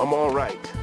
I'm all right.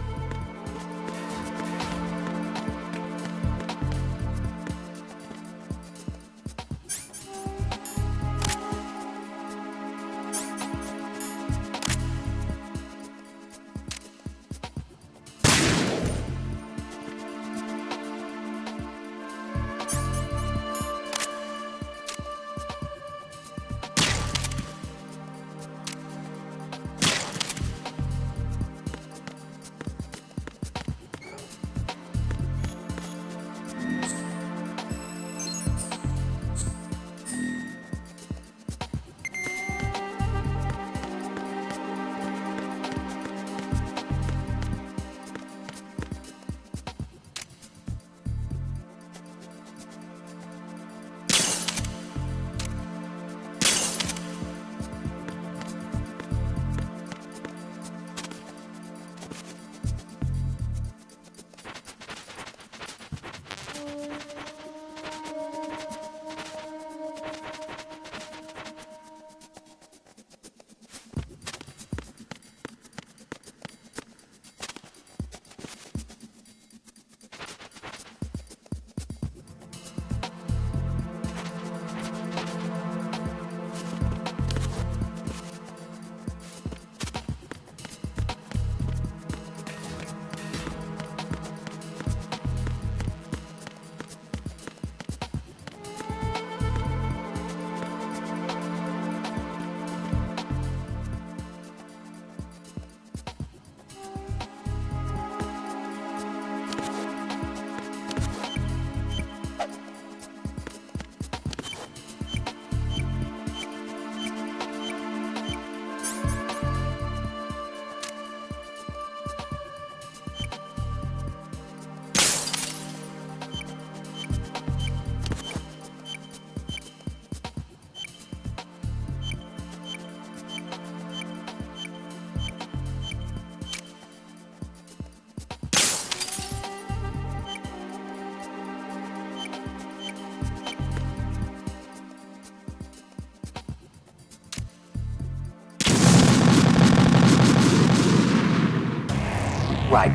Right.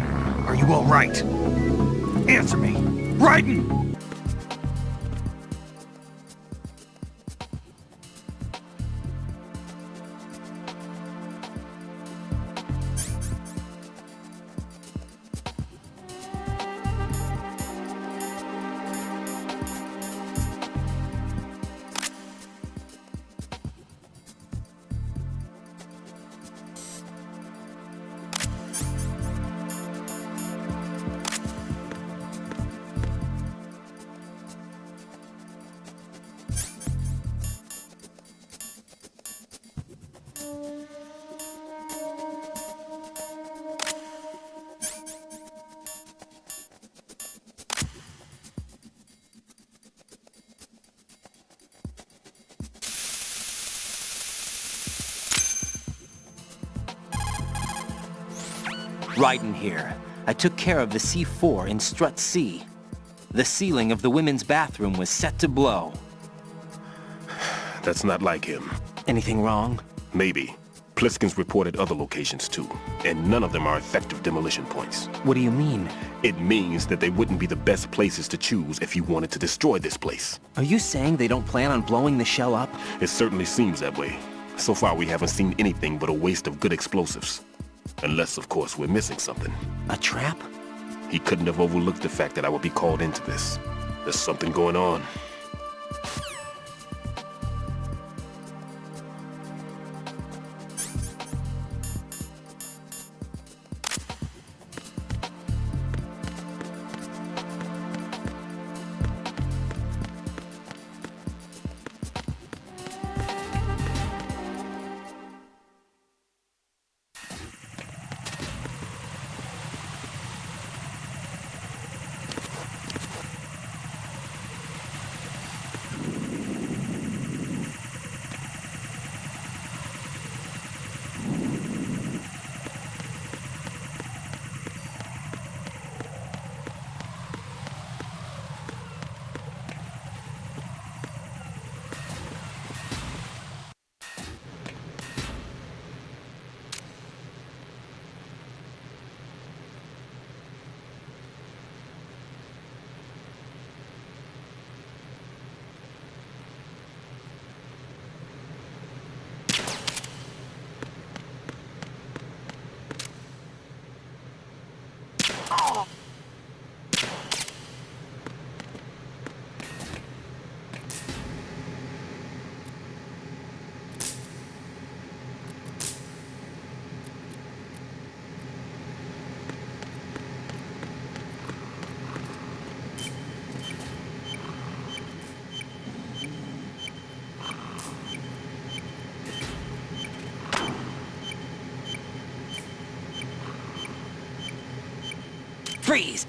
Are you all right? Answer me. Raiden! Raiden here. I took care of the C4 in Strut C. The ceiling of the women's bathroom was set to blow. That's not like him. Anything wrong? Maybe. Pliskin's reported other locations too, and none of them are effective demolition points. What do you mean? It means that they wouldn't be the best places to choose if you wanted to destroy this place. Are you saying they don't plan on blowing the shell up? It certainly seems that way. So far we haven't seen anything but a waste of good explosives. Unless, of course, we're missing something. A trap? He couldn't have overlooked the fact that I would be called into this. There's something going on. Freeze!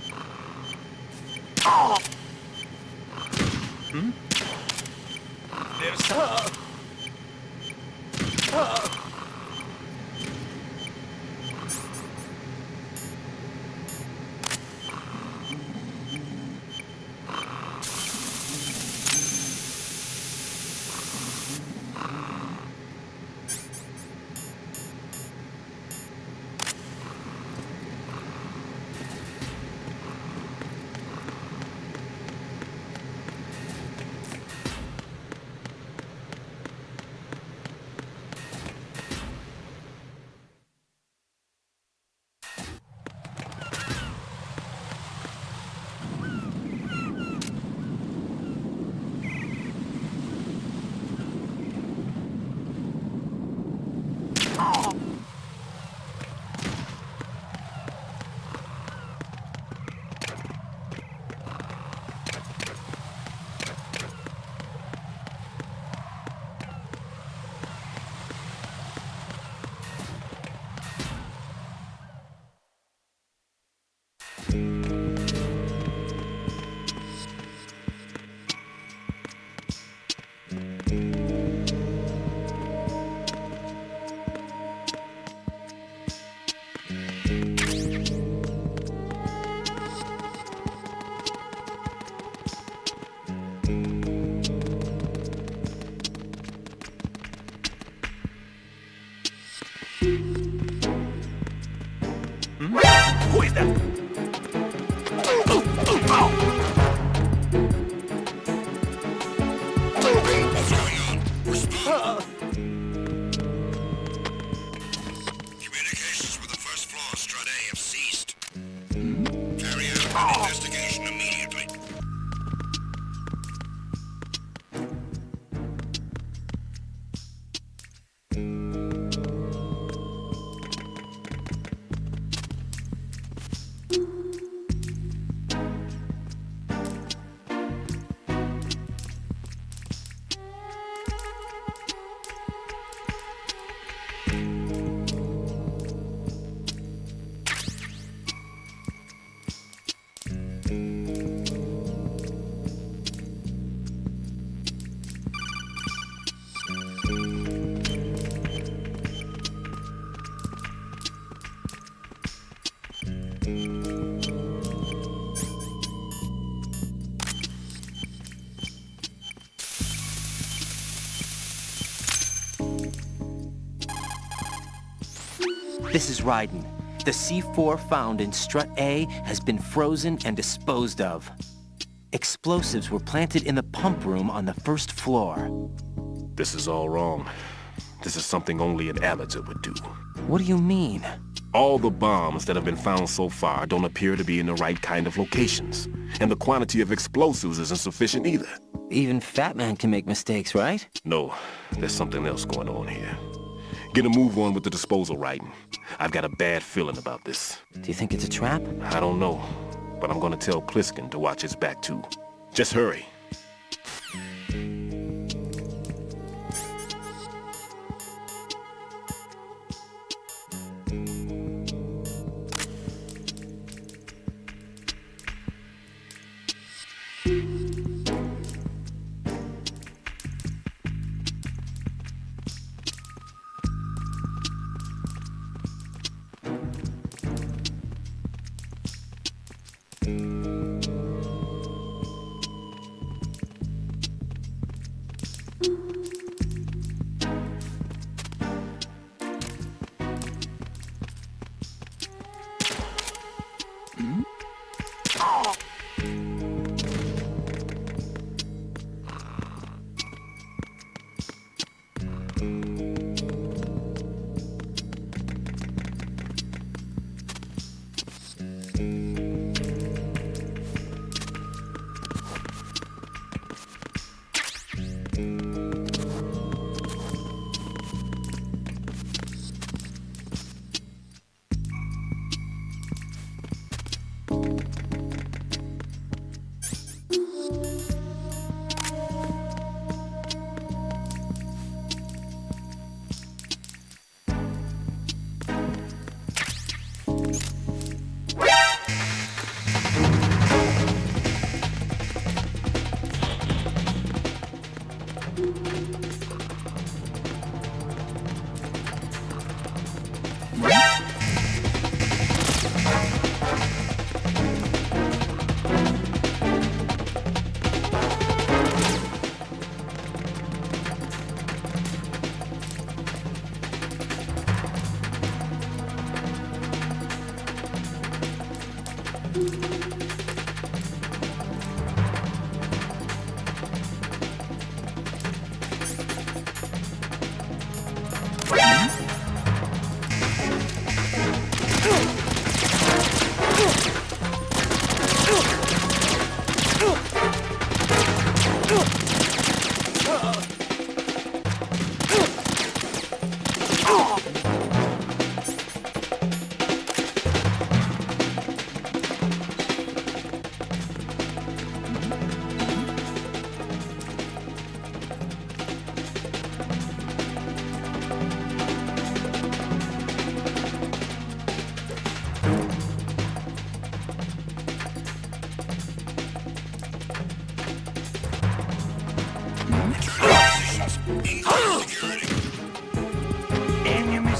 Who is that? What's going on? Respond. Communications with the first floor, Strut A, have ceased. Carry out an investigation immediately. This is Raiden. The C4 found in Strut A has been frozen and disposed of. Explosives were planted in the pump room on the first floor. This is all wrong. This is something only an amateur would do. What do you mean? All the bombs that have been found so far don't appear to be in the right kind of locations. And the quantity of explosives isn't sufficient either. Even Fat Man can make mistakes, right? No, there's something else going on here. Get a move on with the disposal, Raiden. I've got a bad feeling about this. Do you think it's a trap? I don't know, but I'm gonna tell Pliskin to watch his back too. Just hurry.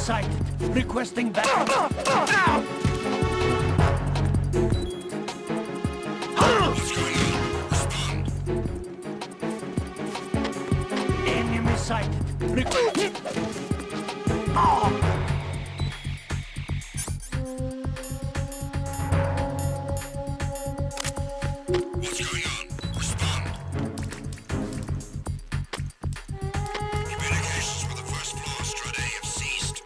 sighted. Requesting backup. What's going on? Respond. Enemy sighted. What's going on? Respond. Communications for the first floor, Strut A, have ceased.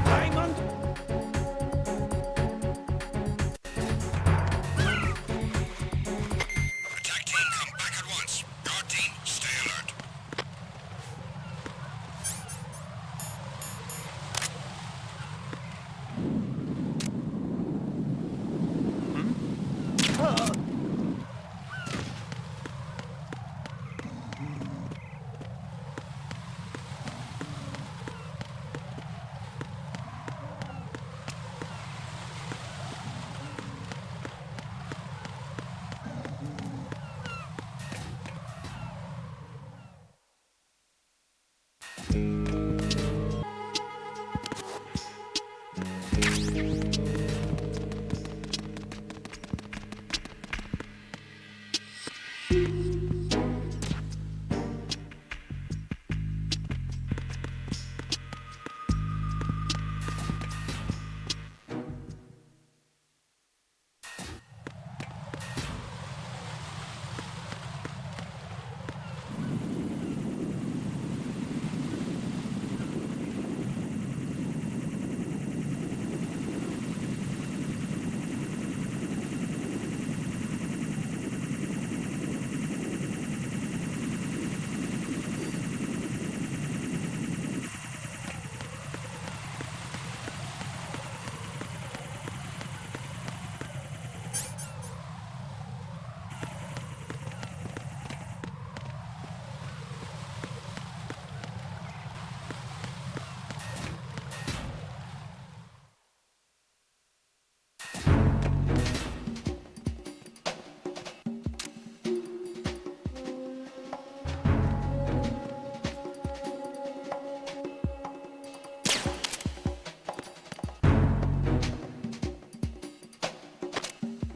Diamond. Attack team, come back at once. Guard team, stay alert.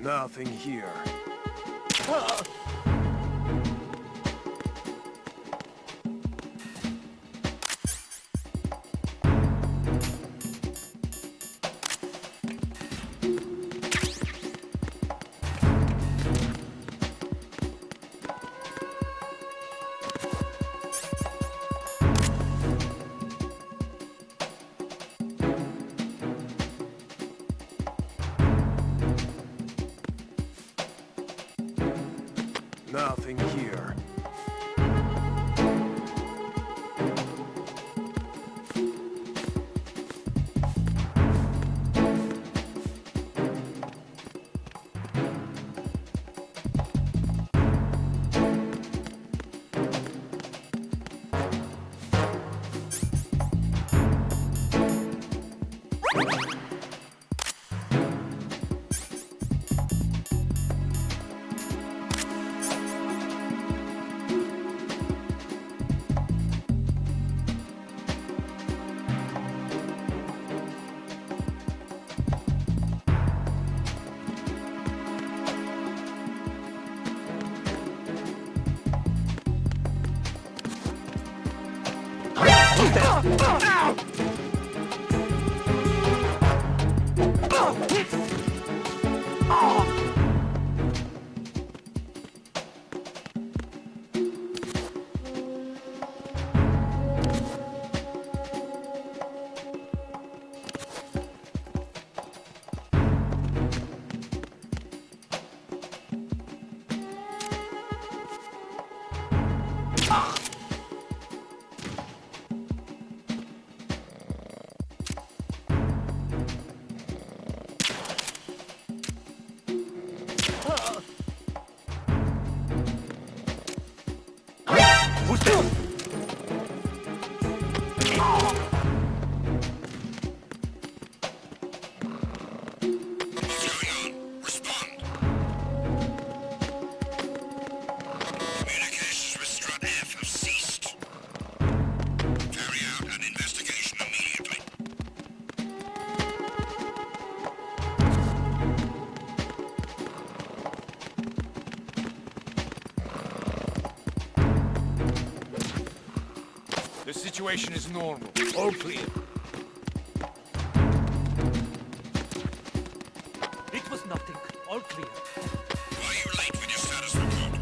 Nothing here. Nothing here. situation is normal. All clear. It was nothing. All clear. Why are you late with your status report?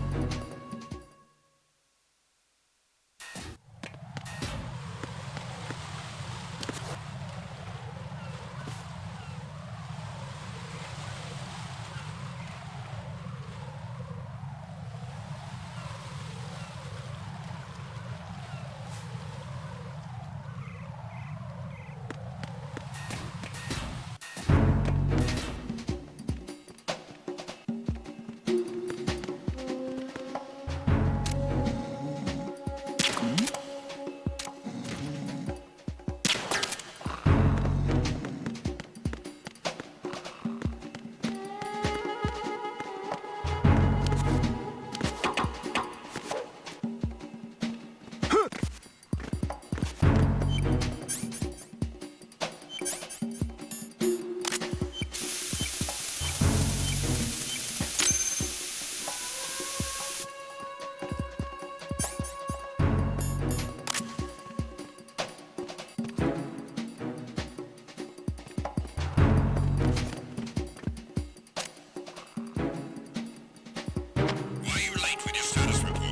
Why are you late with your status report?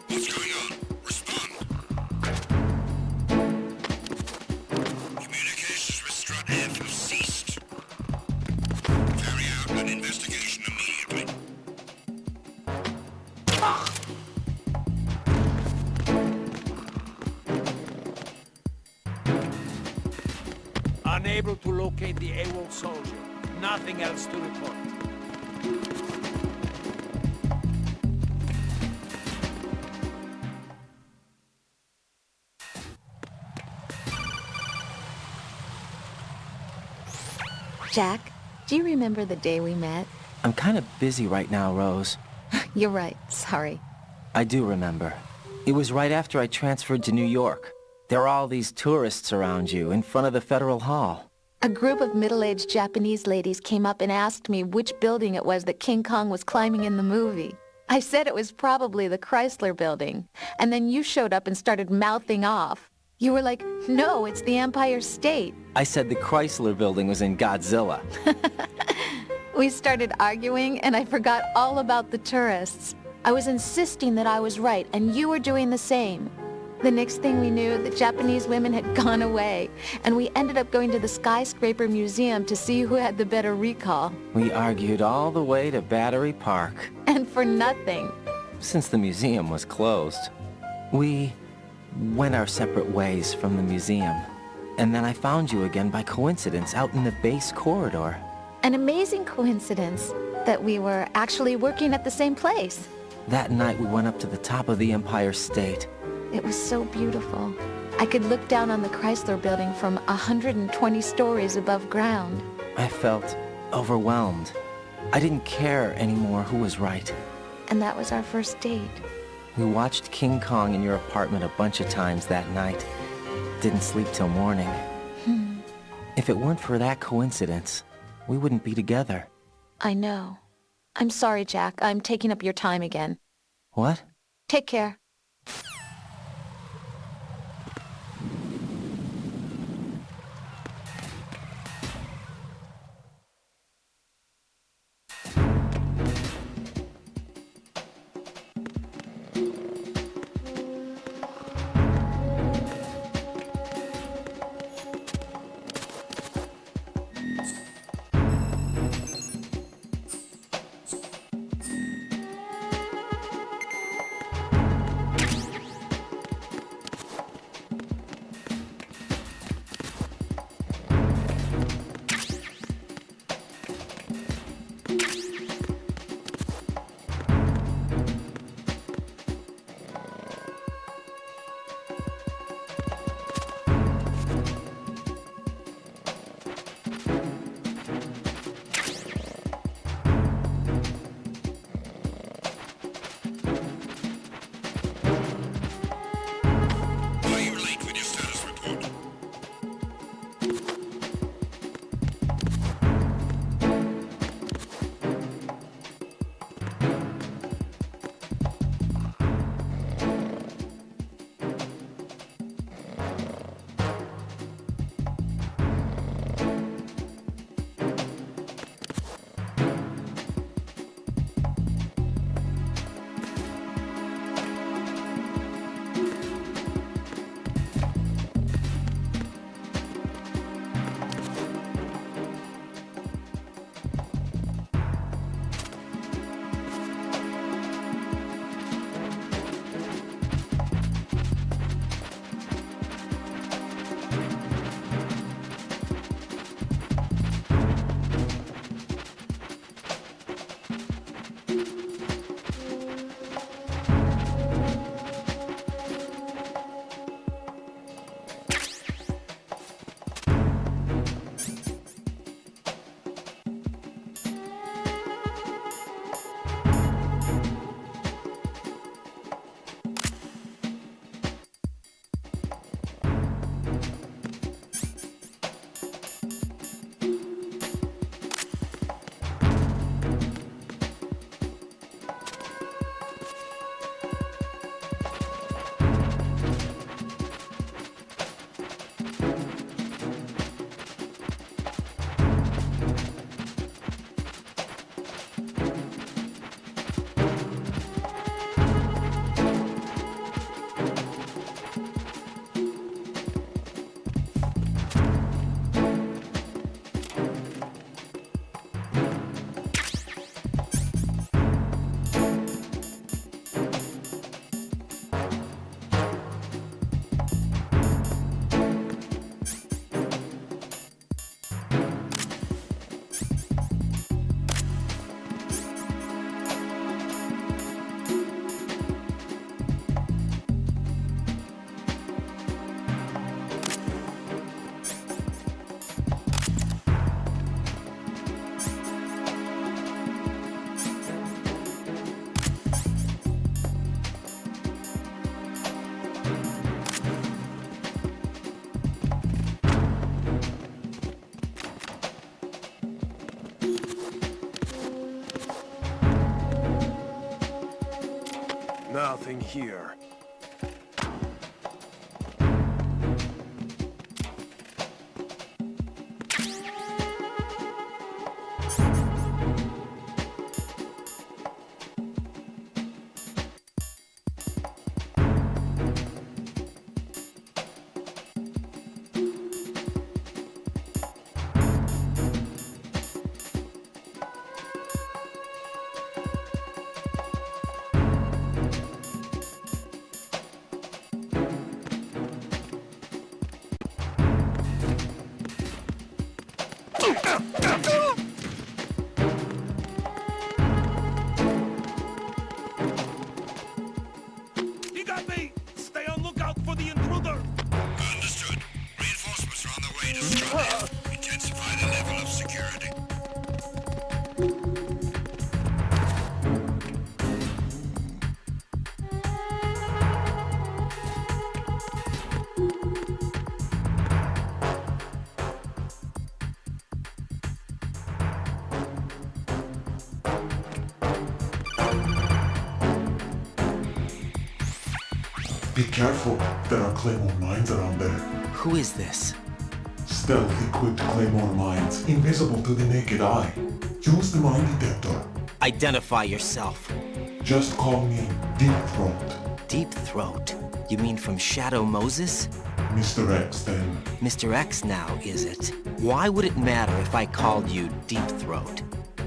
What's going on? Respond. Communications with Strut F have ceased. Carry out an investigation immediately. Unable to locate the AWOL soldier. Nothing else to report. Jack, do you remember the day we met? I'm kind of busy right now, Rose. You're right, sorry. I do remember. It was right after I transferred to New York. There are all these tourists around you in front of the Federal Hall. A group of middle-aged Japanese ladies came up and asked me which building it was that King Kong was climbing in the movie. I said it was probably the Chrysler Building, and then you showed up and started mouthing off. You were like, no, it's the Empire State. I said the Chrysler Building was in Godzilla. We started arguing, and I forgot all about the tourists. I was insisting that I was right, and you were doing the same. The next thing we knew, the Japanese women had gone away, and we ended up going to the Skyscraper Museum to see who had the better recall. We argued all the way to Battery Park. And for nothing. Since the museum was closed, we went our separate ways from the museum. And then I found you again by coincidence out in the base corridor. An amazing coincidence that we were actually working at the same place. That night we went up to the top of the Empire State. It was so beautiful. I could look down on the Chrysler Building from 120 stories above ground. I felt overwhelmed. I didn't care anymore who was right. And that was our first date. We watched King Kong in your apartment a bunch of times that night. Didn't sleep till morning. If it weren't for that coincidence, we wouldn't be together. I know. I'm sorry, Jack. I'm taking up your time again. What? Take care. Why are you late with your status report? Nothing here. You got me! Stay on lookout for the intruder! Understood. Reinforcements are on the way to Strade. Intensify the level of security. Be careful, there are Claymore mines around there. Who is this? Stealth-equipped Claymore mines, invisible to the naked eye. Use the mine detector. Identify yourself. Just call me Deep Throat. Deep Throat? You mean from Shadow Moses? Mr. X, then. Mr. X now, is it? Why would it matter if I called you Deep Throat?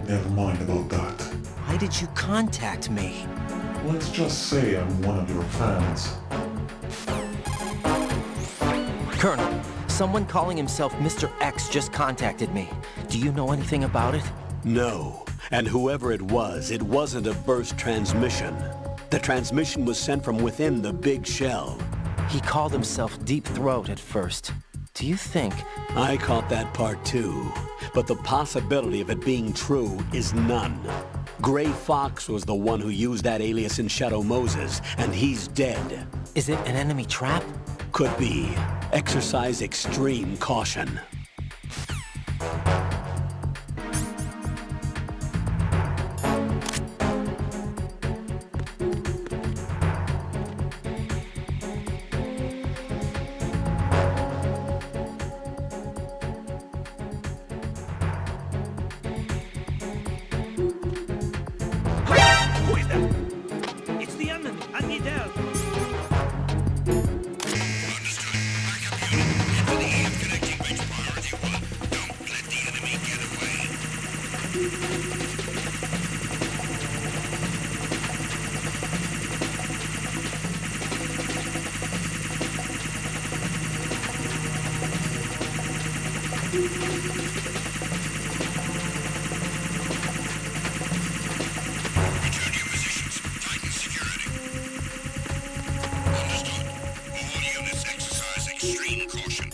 Never mind about that. Why did you contact me? Let's just say I'm one of your fans. Colonel, someone calling himself Mr. X just contacted me. Do you know anything about it? No. And whoever it wasn't a burst transmission. The transmission was sent from within the big shell. He called himself Deep Throat at first. Do you think... I caught that part too. But the possibility of it being true is none. Gray Fox was the one who used that alias in Shadow Moses, and he's dead. Is it an enemy trap? Could be. Exercise extreme caution. Who is that? It's the enemy! I need help! Understood. Backup unit. Head for the EF connecting base priority 1. Don't let the enemy get away. Return to your positions. Tighten security. Understood. All units exercise extreme caution.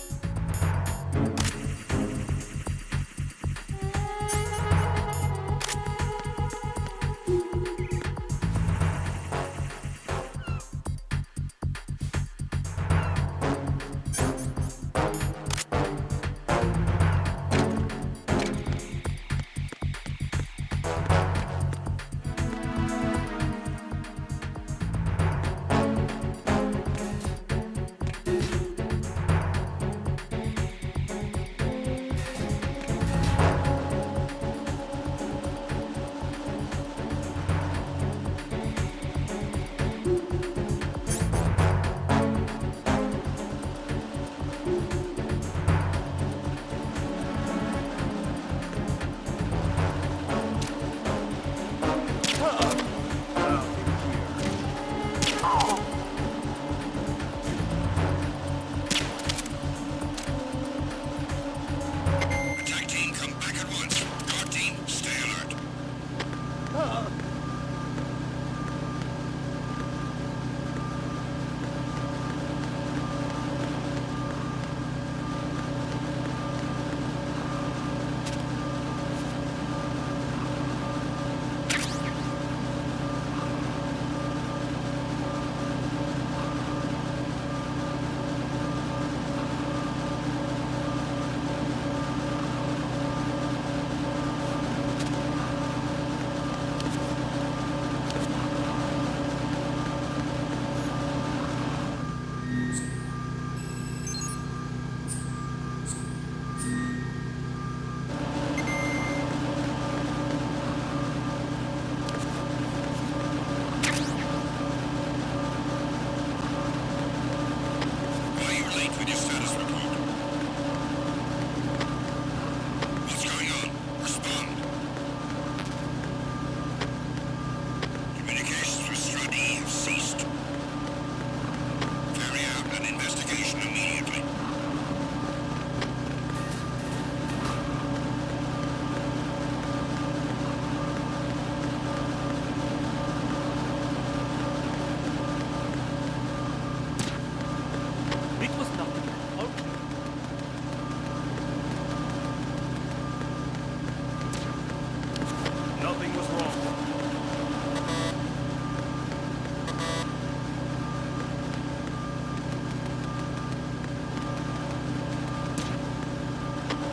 was wrong.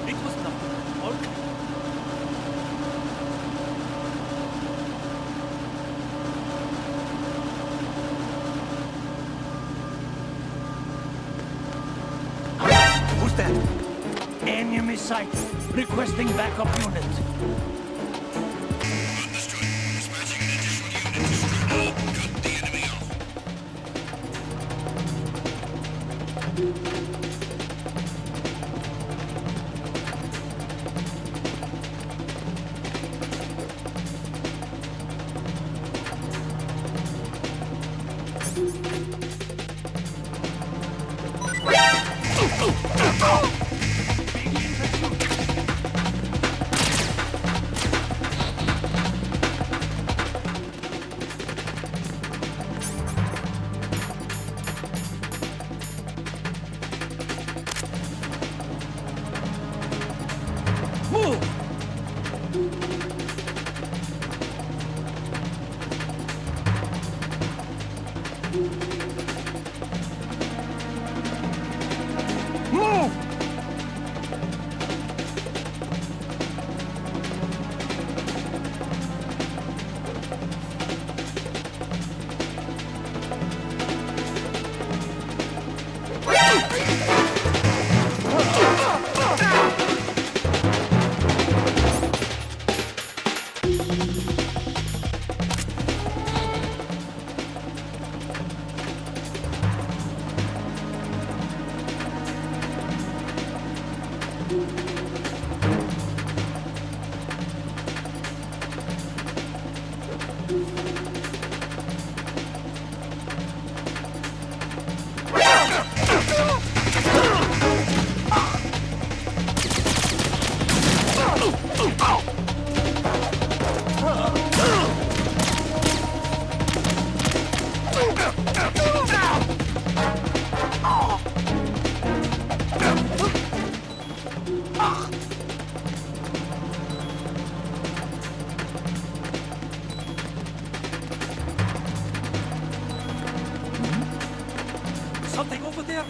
It was nothing. Okay. Who's that? Enemy sighted. Requesting backup unit. Understood. Dispatching an additional unit to strip all, cut the enemy off. Move! Move! Something over there?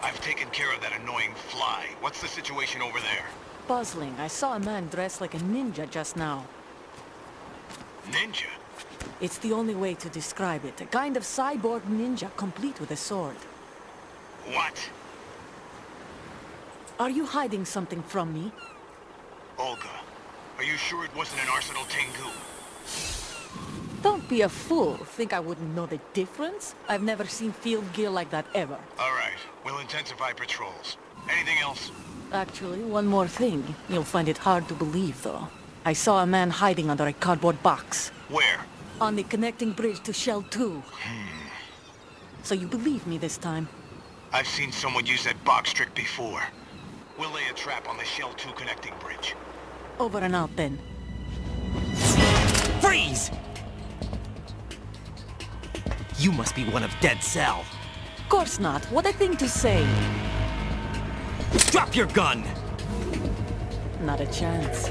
I've taken care of that annoying fly. What's the situation over there? Puzzling. I saw a man dressed like a ninja just now. Ninja? It's the only way to describe it. A kind of cyborg ninja, complete with a sword. What? Are you hiding something from me? Olga, are you sure it wasn't an Arsenal Tengu? Don't be a fool. Think I wouldn't know the difference? I've never seen field gear like that ever. All right, we'll intensify patrols. Anything else? Actually, one more thing. You'll find it hard to believe, though. I saw a man hiding under a cardboard box. Where? On the connecting bridge to Shell 2. So you believe me this time? I've seen someone use that box trick before. We'll lay a trap on the Shell 2 connecting bridge. Over and out, then. Freeze! You must be one of Dead Cell. Course not. What a thing to say. Drop your gun! Not a chance.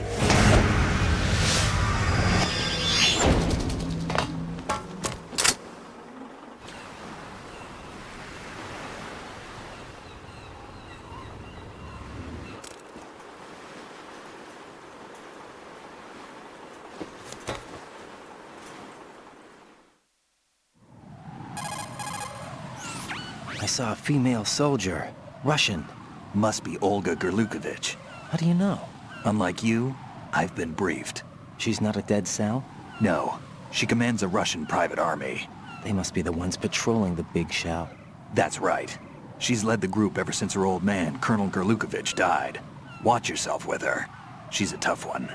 saw a female soldier. Russian. Must be Olga Gerlukovich. How do you know? Unlike you, I've been briefed. She's not a dead cell? No, she commands a Russian private army. They must be the ones patrolling the big shell. That's right. She's led the group ever since her old man, Colonel Gerlukovich, died. Watch yourself with her. She's a tough one.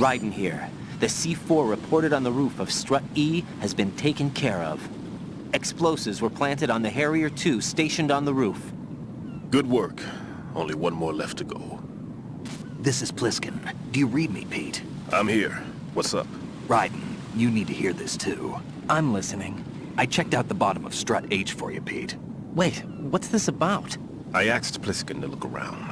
Raiden here. The C4 reported on the roof of Strut E has been taken care of. Explosives were planted on the Harrier 2 stationed on the roof. Good work. Only one more left to go. This is Pliskin. Do you read me, Pete? I'm here. What's up? Raiden, you need to hear this too. I'm listening. I checked out the bottom of Strut H for you, Pete. Wait, what's this about? I asked Pliskin to look around.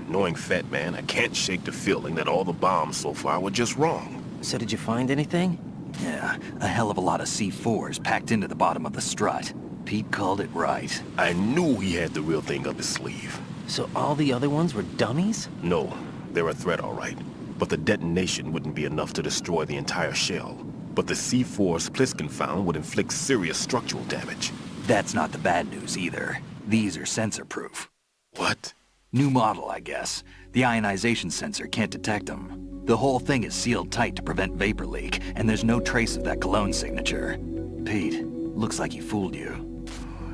Knowing Fat Man, I can't shake the feeling that all the bombs so far were just wrong. So did you find anything? Yeah, a hell of a lot of C4s packed into the bottom of the strut. Pete called it right. I knew he had the real thing up his sleeve. So all the other ones were dummies? No, they're a threat, all right. But the detonation wouldn't be enough to destroy the entire shell. But the C4s Pliskin found would inflict serious structural damage. That's not the bad news either. These are sensor-proof. What? New model, I guess. The ionization sensor can't detect them. The whole thing is sealed tight to prevent vapor leak, and there's no trace of that cologne signature. Pete, looks like he fooled you.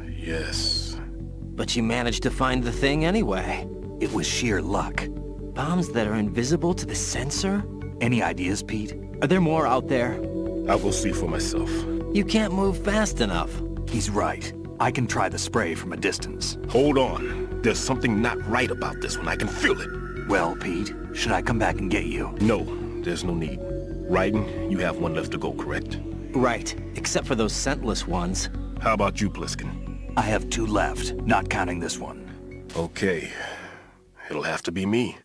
Yes. But you managed to find the thing anyway. It was sheer luck. Bombs that are invisible to the sensor? Any ideas, Pete? Are there more out there? I'll go see for myself. You can't move fast enough. He's right. I can try the spray from a distance. Hold on. There's something not right about this one. I can feel it. Well, Pete, should I come back and get you? No, there's no need. Raiden, you have one left to go, correct? Right, except for those scentless ones. How about you, Pliskin? I have 2 left, not counting this one. Okay. It'll have to be me.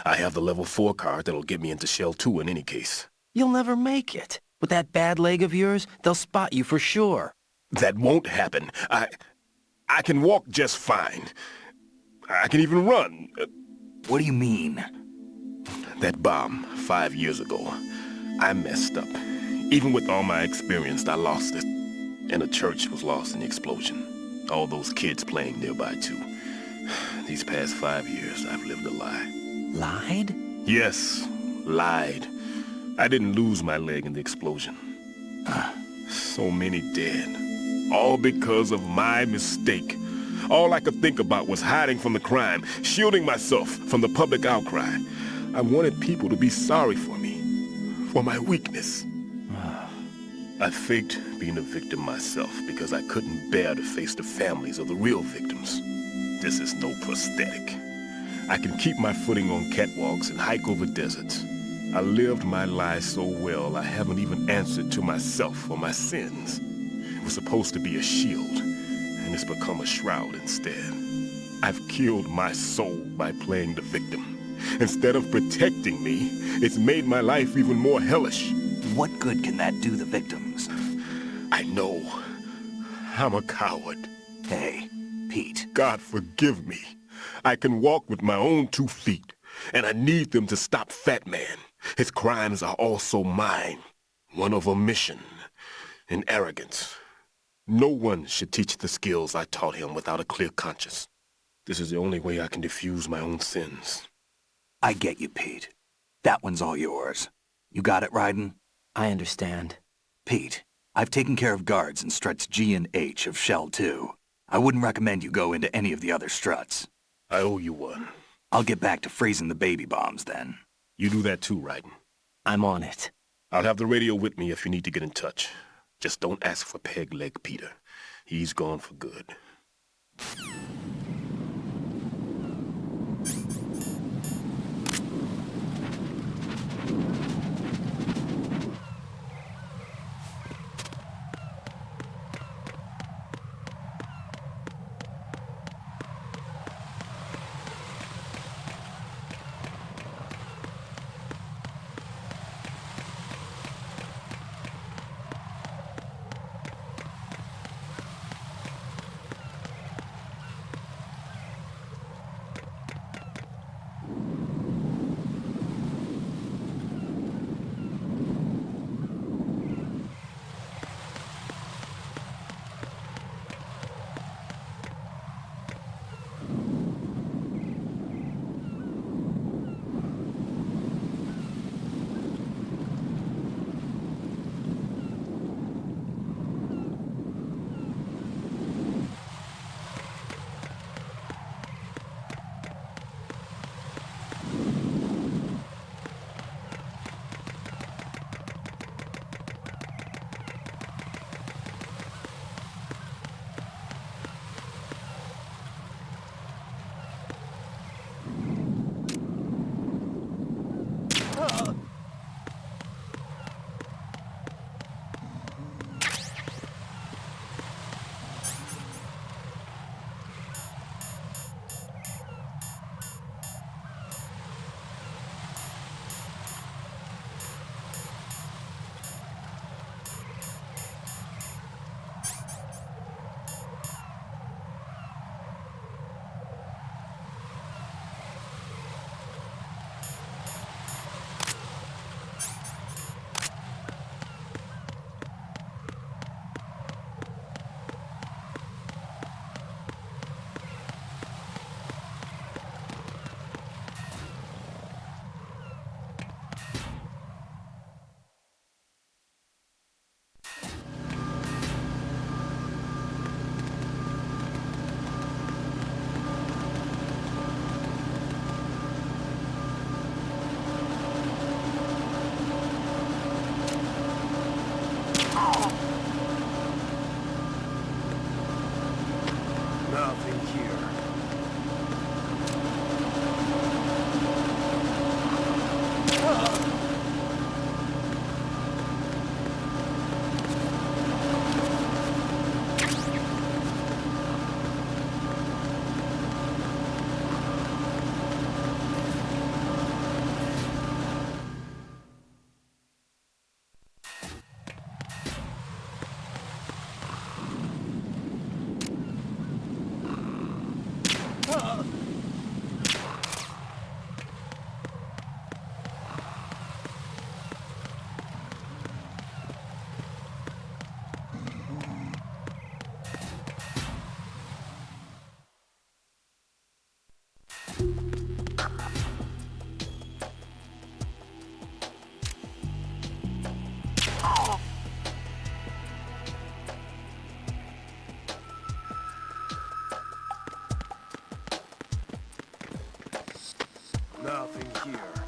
I have the level 4 card that'll get me into Shell 2 in any case. You'll never make it. With that bad leg of yours, they'll spot you for sure. That won't happen. I can walk just fine. I can even run. What do you mean? That bomb, 5 years ago. I messed up. Even with all my experience, I lost it. And the church was lost in the explosion. All those kids playing nearby, too. These past 5 years, I've lived a lie. Lied? Yes, lied. I didn't lose my leg in the explosion. So many dead. All because of my mistake. All I could think about was hiding from the crime, shielding myself from the public outcry. I wanted people to be sorry for me, for my weakness. I faked being a victim myself because I couldn't bear to face the families of the real victims. This is no prosthetic. I can keep my footing on catwalks and hike over deserts. I lived my lie so well I haven't even answered to myself for my sins. It was supposed to be a shield, and it's become a shroud instead. I've killed my soul by playing the victim. Instead of protecting me, it's made my life even more hellish. What good can that do the victims? I know. I'm a coward. Hey, Pete. God forgive me. I can walk with my own 2 feet, and I need them to stop Fat Man. His crimes are also mine. One of omission and arrogance. No one should teach the skills I taught him without a clear conscience. This is the only way I can diffuse my own sins. I get you, Pete. That one's all yours. You got it, Raiden? I understand. Pete, I've taken care of guards in struts G and H of Shell 2. I wouldn't recommend you go into any of the other struts. I owe you one. I'll get back to freezing the baby bombs then. You do that too, Raiden. I'm on it. I'll have the radio with me if you need to get in touch. Just don't ask for Peg Leg Peter. He's gone for good. Nothing here. Nothing here.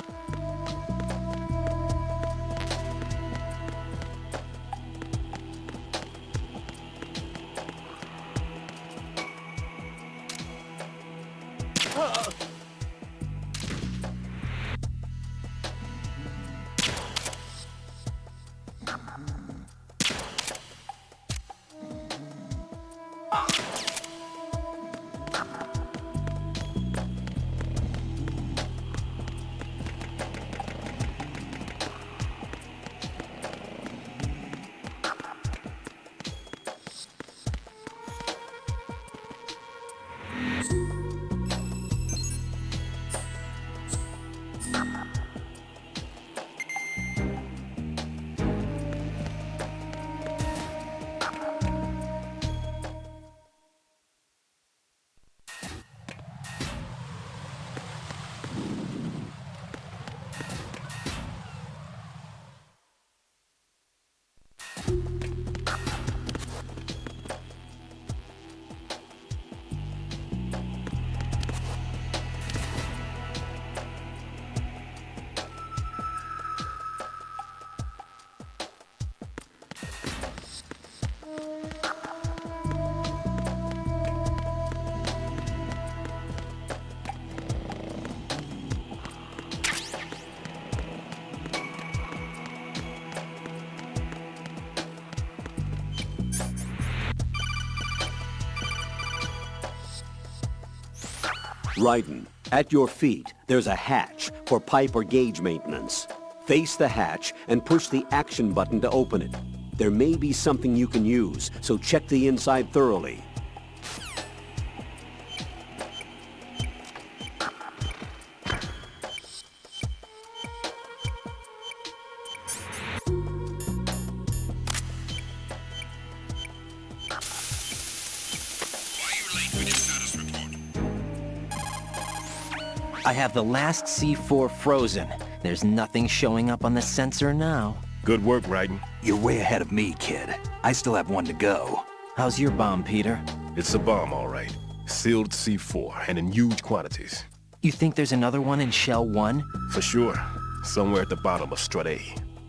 Raiden, at your feet, there's a hatch for pipe or gauge maintenance. Face the hatch and push the action button to open it. There may be something you can use, so check the inside thoroughly. I have the last C4 frozen. There's nothing showing up on the sensor now. Good work, Raiden. You're way ahead of me, kid. I still have one to go. How's your bomb, Peter? It's a bomb, all right. Sealed C4, and in huge quantities. You think there's another one in Shell 1? For sure. Somewhere at the bottom of Strut A.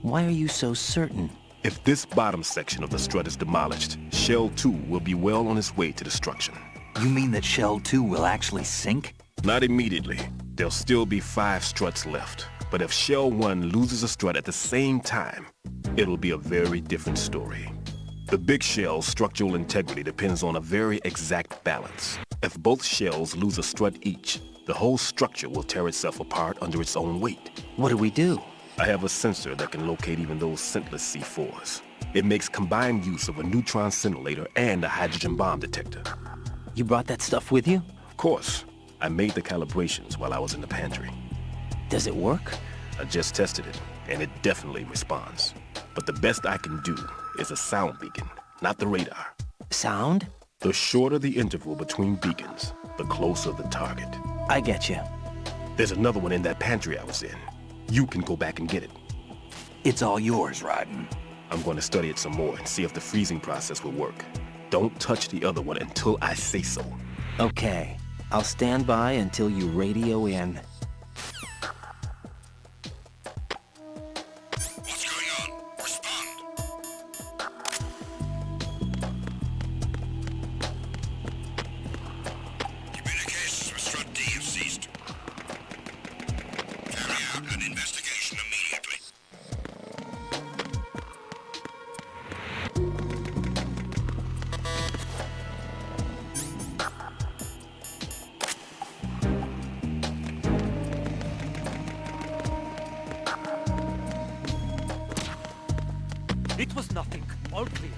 Why are you so certain? If this bottom section of the strut is demolished, Shell 2 will be well on its way to destruction. You mean that Shell 2 will actually sink? Not immediately. There'll still be 5 struts left. But if Shell 1 loses a strut at the same time, it'll be a very different story. The big shell's structural integrity depends on a very exact balance. If both shells lose a strut each, the whole structure will tear itself apart under its own weight. What do we do? I have a sensor that can locate even those scentless C4s. It makes combined use of a neutron scintillator and a hydrogen bomb detector. You brought that stuff with you? Of course. I made the calibrations while I was in the pantry. Does it work? I just tested it, and it definitely responds. But the best I can do is a sound beacon, not the radar. Sound? The shorter the interval between beacons, the closer the target. I get you. There's another one in that pantry I was in. You can go back and get it. It's all yours, Raiden. I'm going to study it some more and see if the freezing process will work. Don't touch the other one until I say so. Okay. I'll stand by until you radio in. What's going on? Respond. Communications with Strut D have ceased. Carry out an investigation immediately. It was nothing. All clear.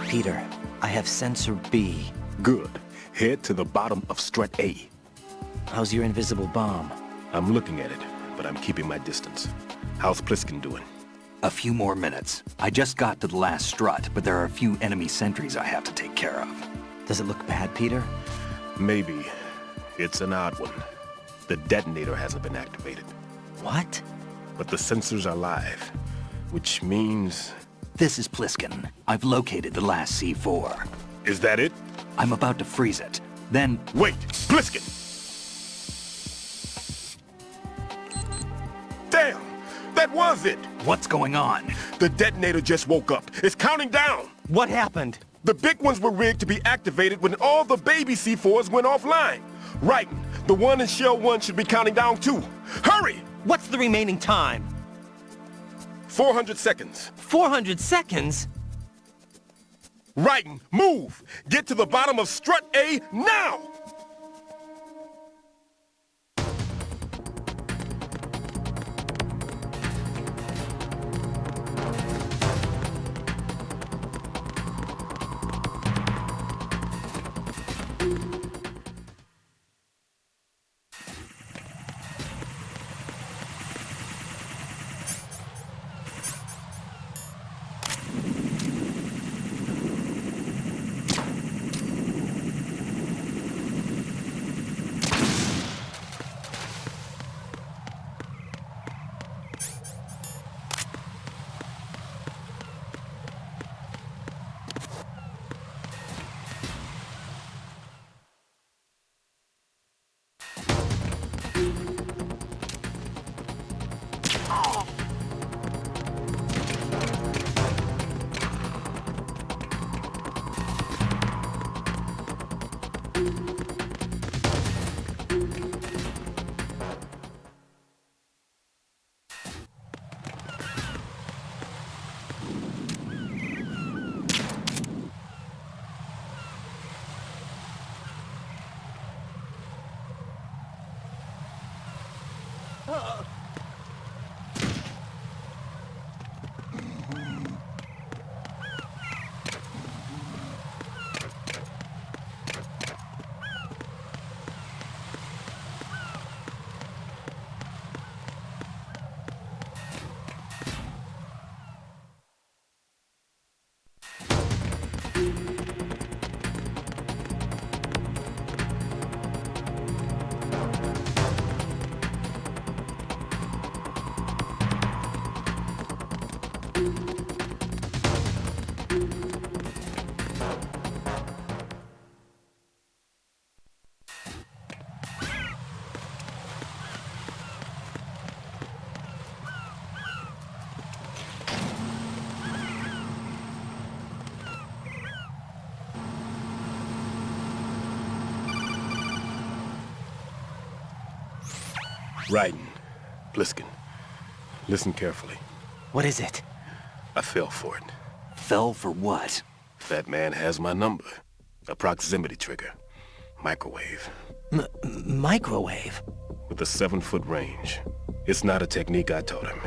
Peter, I have sensor B. Good. Head to the bottom of Strut A. How's your invisible bomb? I'm looking at it, but I'm keeping my distance. How's Pliskin doing? A few more minutes. I just got to the last strut, but there are a few enemy sentries I have to take care of. Does it look bad, Peter? Maybe. It's an odd one. The detonator hasn't been activated. What? But the sensors are live, which means... This is Pliskin. I've located the last C4. Is that it? I'm about to freeze it. Then... Wait! Pliskin! Damn! That was it! What's going on? The detonator just woke up. It's counting down! What happened? The big ones were rigged to be activated when all the baby C4s went offline. Right. The one in Shell 1 should be counting down too. Hurry! What's the remaining time? 400 seconds. 400 seconds? Writing, move! Get to the bottom of strut A now! Writing. Pliskin. Listen carefully. What is it? I fell for it. Fell for what? That man has my number. A proximity trigger. Microwave. Microwave? With a 7-foot range. It's not a technique I taught him.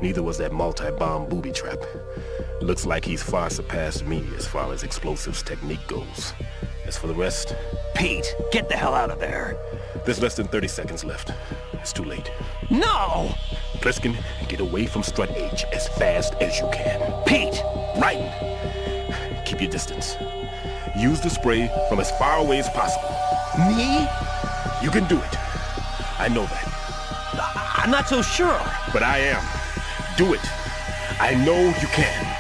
Neither was that multi-bomb booby trap. Looks like he's far surpassed me as far as explosives technique goes. As for the rest... Pete, get the hell out of there! There's less than 30 seconds left. It's too late. No! Pliskin, get away from strut H as fast as you can. Pete! Right! Keep your distance. Use the spray from as far away as possible. Me? You can do it. I know that. I'm not so sure. But I am. Do it. I know you can.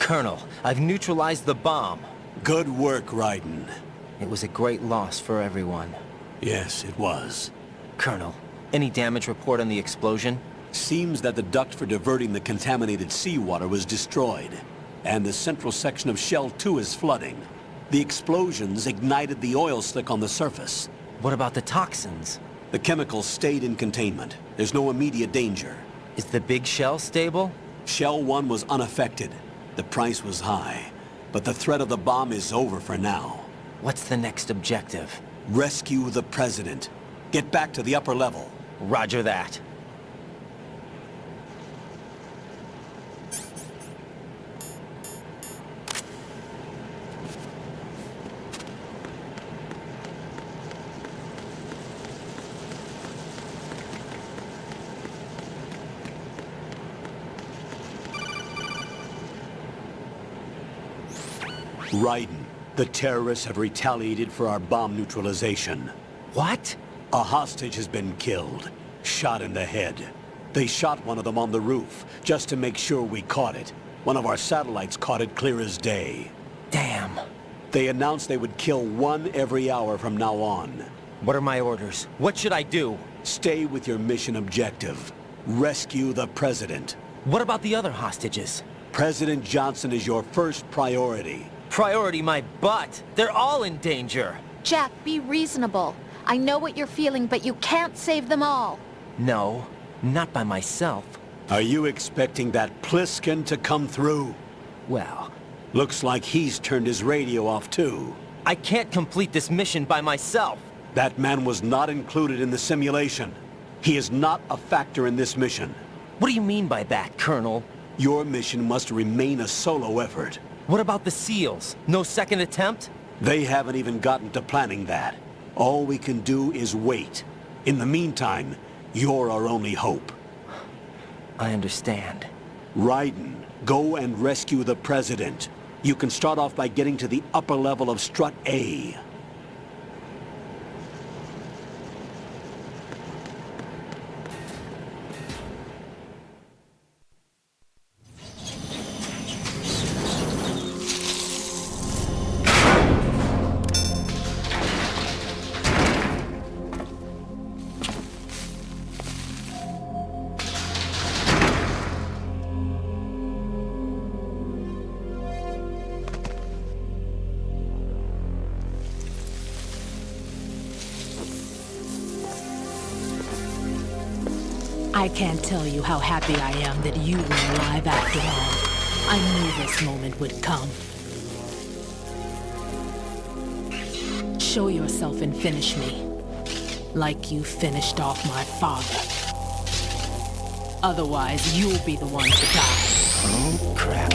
Colonel, I've neutralized the bomb. Good work, Raiden. It was a great loss for everyone. Yes, it was. Colonel, any damage report on the explosion? Seems that the duct for diverting the contaminated seawater was destroyed, and the central section of Shell 2 is flooding. The explosions ignited the oil slick on the surface. What about the toxins? The chemicals stayed in containment. There's no immediate danger. Is the big shell stable? Shell 1 was unaffected. The price was high, but the threat of the bomb is over for now. What's the next objective? Rescue the President. Get back to the upper level. Roger that. Raiden, the terrorists have retaliated for our bomb neutralization. What? A hostage has been killed, shot in the head. They shot one of them on the roof, just to make sure we caught it. One of our satellites caught it clear as day. Damn. They announced they would kill one every hour from now on. What are my orders? What should I do? Stay with your mission objective. Rescue the President. What about the other hostages? President Johnson is your first priority. Priority my butt. They're all in danger. Jack, be reasonable. I know what you're feeling, but you can't save them all. No, not by myself. Are you expecting that Pliskin to come through? Well, looks like he's turned his radio off too. I can't complete this mission by myself. That man was not included in the simulation. He is not a factor in this mission. What do you mean by that, Colonel? Your mission must remain a solo effort. What about the SEALs? No second attempt? They haven't even gotten to planning that. All we can do is wait. In the meantime, you're our only hope. I understand. Raiden, go and rescue the President. You can start off by getting to the upper level of Strut A. I can't tell you how happy I am that you were alive after all. I knew this moment would come. Show yourself and finish me. Like you finished off my father. Otherwise, you'll be the one to die. Oh, crap.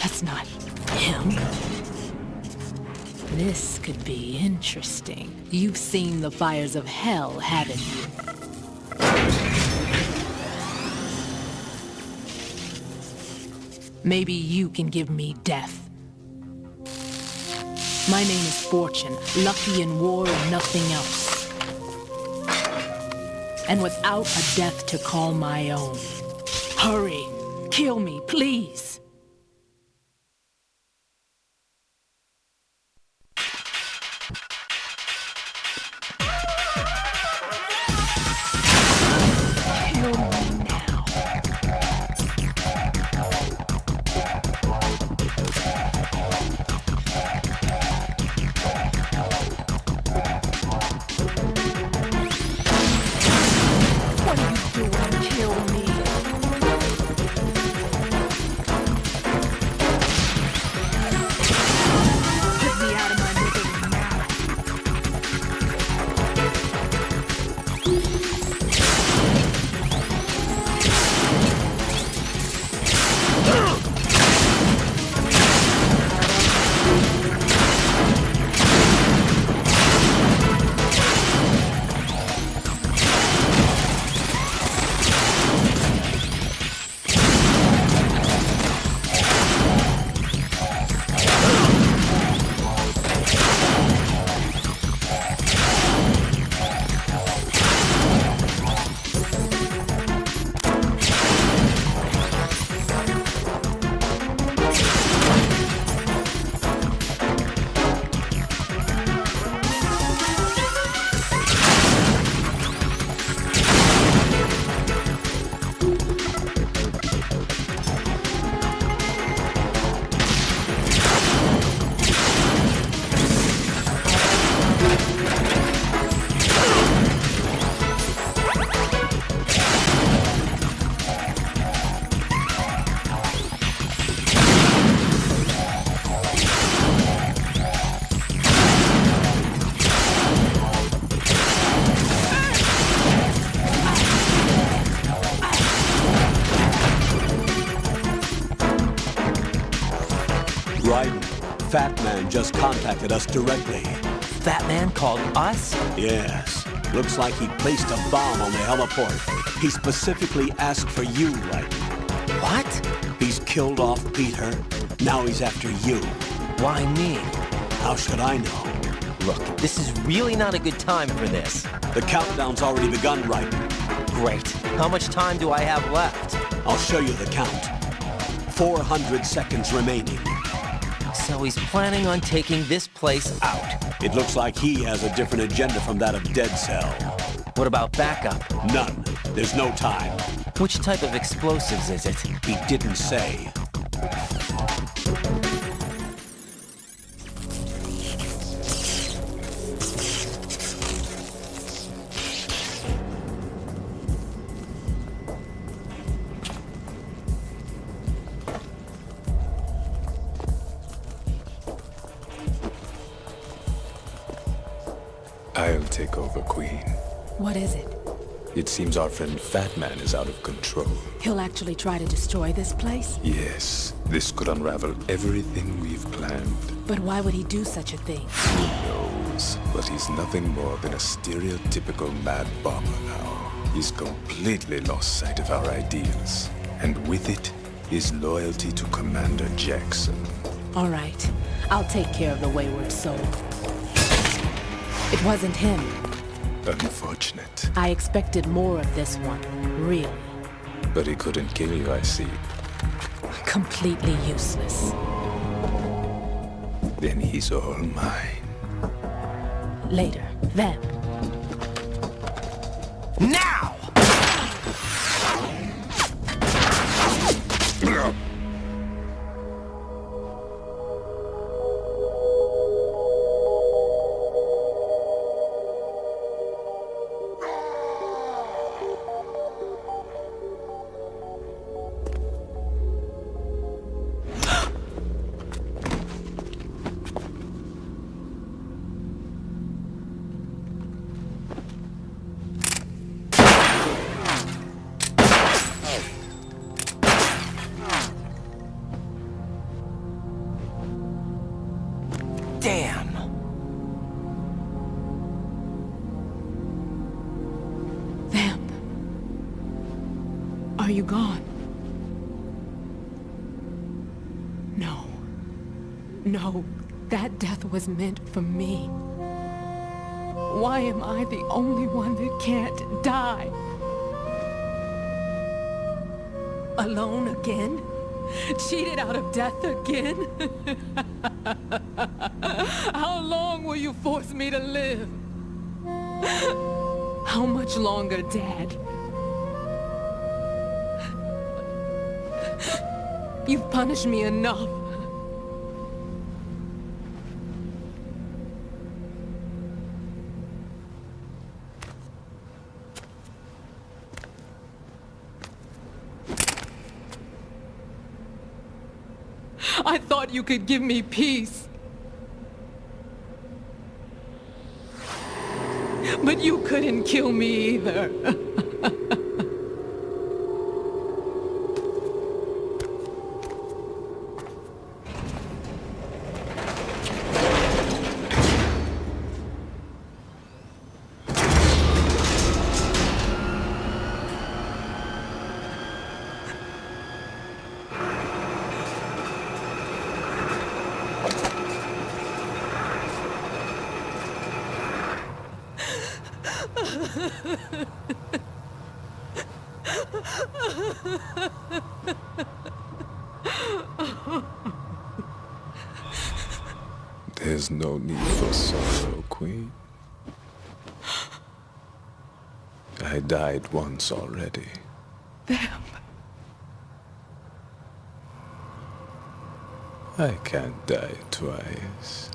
That's not him. This could be interesting. You've seen the fires of hell, haven't you? Maybe you can give me death. My name is Fortune, lucky in war and nothing else. And without a death to call my own. Hurry, kill me, please. Fat Man just contacted us directly. Fat Man called us? Yes. Looks like he placed a bomb on the heliport. He specifically asked for you, right? What? He's killed off Peter. Now he's after you. Why me? How should I know? Look, this is really not a good time for this. The countdown's already begun, right? Great. How much time do I have left? I'll show you the count. 400 seconds remaining. So he's planning on taking this place out. It looks like he has a different agenda from that of Dead Cell. What about backup? None. There's no time. Which type of explosives is it? He didn't say. I'll take over, Queen. What is it? It seems our friend Fat Man is out of control. He'll actually try to destroy this place? Yes, this could unravel everything we've planned. But why would he do such a thing? Who knows? But he's nothing more than a stereotypical mad bomber now. He's completely lost sight of our ideals. And with it, his loyalty to Commander Jackson. All right. I'll take care of the wayward soul. It wasn't him. Unfortunate. I expected more of this one, really. But he couldn't kill you, I see. Completely useless. Then he's all mine. Later, then. Now! Damn! Vamp. Are you gone? No. No, that death was meant for me. Why am I the only one that can't die? Alone again? Cheated out of death again? How long will you force me to live? How much longer, Dad? You've punished me enough. I thought you could give me peace. But you couldn't kill me either. There's no need for sorrow, Queen. I died once already. Vamp. I can't die twice.